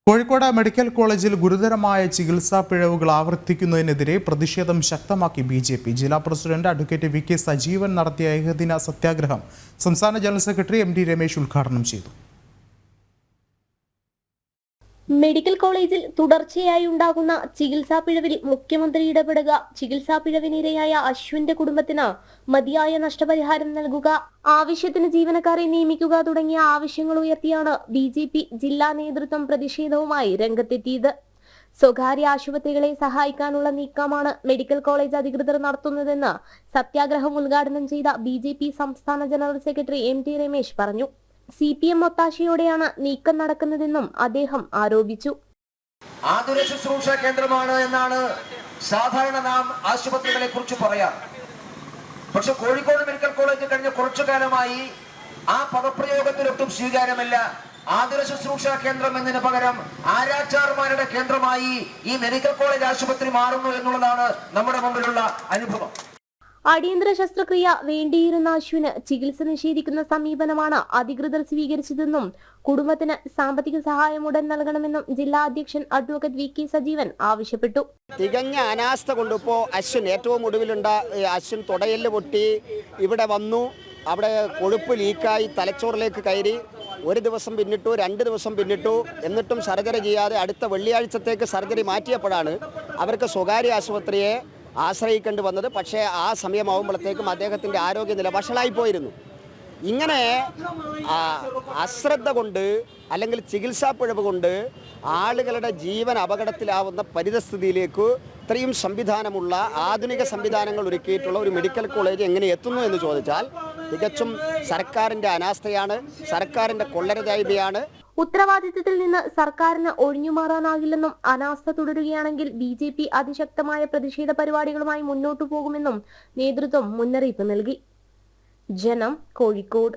Kozhikode medical കോളേജിൽ ഗുരുതരമായ ചികിത്സാ പിഴവുകൾ ആവർത്തിക്കുന്നതിനെതിരെ പ്രതിഷേധം ശക്തമാക്കി ബിജെപി. ജില്ലാ president advocate V K Sajeevan നടത്തിയ ഏകദിന സത്യാഗ്രഹം സംസ്ഥാന general secretary M T Ramesh ഉദ്ഘാടനം ചെയ്തു. മെഡിക്കൽ കോളേജിൽ തുടർച്ചയായി ഉണ്ടാകുന്ന ചികിത്സാ പിഴവിൽ മുഖ്യമന്ത്രി ഇടപെടുക, ചികിത്സാ പിഴവിനിരയായ അശ്വിന്റെ കുടുംബത്തിന് മതിയായ നഷ്ടപരിഹാരം നൽകുക, ആവശ്യത്തിന് ജീവനക്കാരെ നിയമിക്കുക തുടങ്ങിയ ആവശ്യങ്ങൾ ഉയർത്തിയാണ് ബിജെപി ജില്ലാ നേതൃത്വം പ്രതിഷേധവുമായി രംഗത്തെത്തിയത്. സ്വകാര്യ ആശുപത്രികളെ സഹായിക്കാനുള്ള നീക്കമാണ് മെഡിക്കൽ കോളേജ് അധികൃതർ നടത്തുന്നതെന്ന് സത്യാഗ്രഹം ഉദ്ഘാടനം ചെയ്ത ബിജെപി സംസ്ഥാന general secretary M T Ramesh പറഞ്ഞു. CPM ഒത്താശയോടെയാണ് നീക്കം നടക്കുന്നതെന്നും അദ്ദേഹം ആരോപിച്ചു. ആതുര ശുശ്രൂഷ കേന്ദ്രമാണ് എന്നാണ് സാധാരണ നാം ആശുപത്രികളെ കുറിച്ച് പറയാം. പക്ഷെ കോഴിക്കോട് മെഡിക്കൽ കോളേജ് കഴിഞ്ഞ കുറച്ചു കാലമായി ആ പദപ്രയോഗത്തിലൊട്ടും സ്വീകാര്യമല്ല. ആതുര ശുശ്രൂഷ കേന്ദ്രം എന്നതിന് പകരം ആരാച്ചാർമാരുടെ കേന്ദ്രമായി ഈ മെഡിക്കൽ കോളേജ് ആശുപത്രി മാറുന്നു എന്നുള്ളതാണ് നമ്മുടെ മുമ്പിലുള്ള അനുഭവം. അടിയന്തര ശസ്ത്രക്രിയ വേണ്ടിയിരുന്ന അശ്വിന് ചികിത്സ നിഷേധിക്കുന്ന സമീപനമാണ് അധികൃതർ സ്വീകരിച്ചതെന്നും കുടുംബത്തിന് സാമ്പത്തിക സഹായം ഉടൻ നൽകണമെന്നും ജില്ലാ അധ്യക്ഷൻ അഡ്വക്കേറ്റ് വി കെ സജീവൻ ആവശ്യപ്പെട്ടു. തികഞ്ഞ അനാസ്ഥ കൊണ്ടിപ്പോ അശ്വിൻ ഏറ്റവും ഒടുവിലുണ്ട അശ്വിൻ തുടയെല്ല് പൊട്ടി ഇവിടെ വന്നു. അവിടെ കൊഴുപ്പ് ലീക്കായി തലച്ചോറിലേക്ക് കയറി. ഒരു ദിവസം പിന്നിട്ടു, 2 ദിവസം പിന്നിട്ടു. എന്നിട്ടും സർജറി ചെയ്യാതെ അടുത്ത വെള്ളിയാഴ്ചത്തേക്ക് സർജറി മാറ്റിയപ്പോഴാണ് അവർക്ക് സ്വകാര്യ ആശുപത്രിയെ ആശ്രയിക്കേണ്ടി വന്നത്. പക്ഷേ ആ സമയമാകുമ്പോഴത്തേക്കും അദ്ദേഹത്തിൻ്റെ ആരോഗ്യനില വഷളായിപ്പോയിരുന്നു. ഇങ്ങനെ അശ്രദ്ധ കൊണ്ട് അല്ലെങ്കിൽ ചികിത്സാ പിഴവ് കൊണ്ട് ആളുകളുടെ ജീവൻ അപകടത്തിലാവുന്ന പരിതസ്ഥിതിയിലേക്ക് ഇത്രയും സംവിധാനമുള്ള ആധുനിക സംവിധാനങ്ങൾ ഒരുക്കിയിട്ടുള്ള ഒരു മെഡിക്കൽ കോളേജ് എങ്ങനെ എത്തുന്നു എന്ന് ചോദിച്ചാൽ തികച്ചും സർക്കാരിൻ്റെ അനാസ്ഥയാണ്, സർക്കാരിൻ്റെ കൊള്ളരുതായ്മയാണ്. ഉത്തരവാദിത്തത്തിൽ നിന്ന് സർക്കാരിന് ഒഴിഞ്ഞുമാറാനാകില്ലെന്നും അനാസ്ഥ തുടരുകയാണെങ്കിൽ BJP അതിശക്തമായ പ്രതിഷേധ പരിപാടികളുമായി മുന്നോട്ടു പോകുമെന്നും നേതൃത്വം മുന്നറിയിപ്പ് നൽകി. ജനം, കോഴിക്കോട്.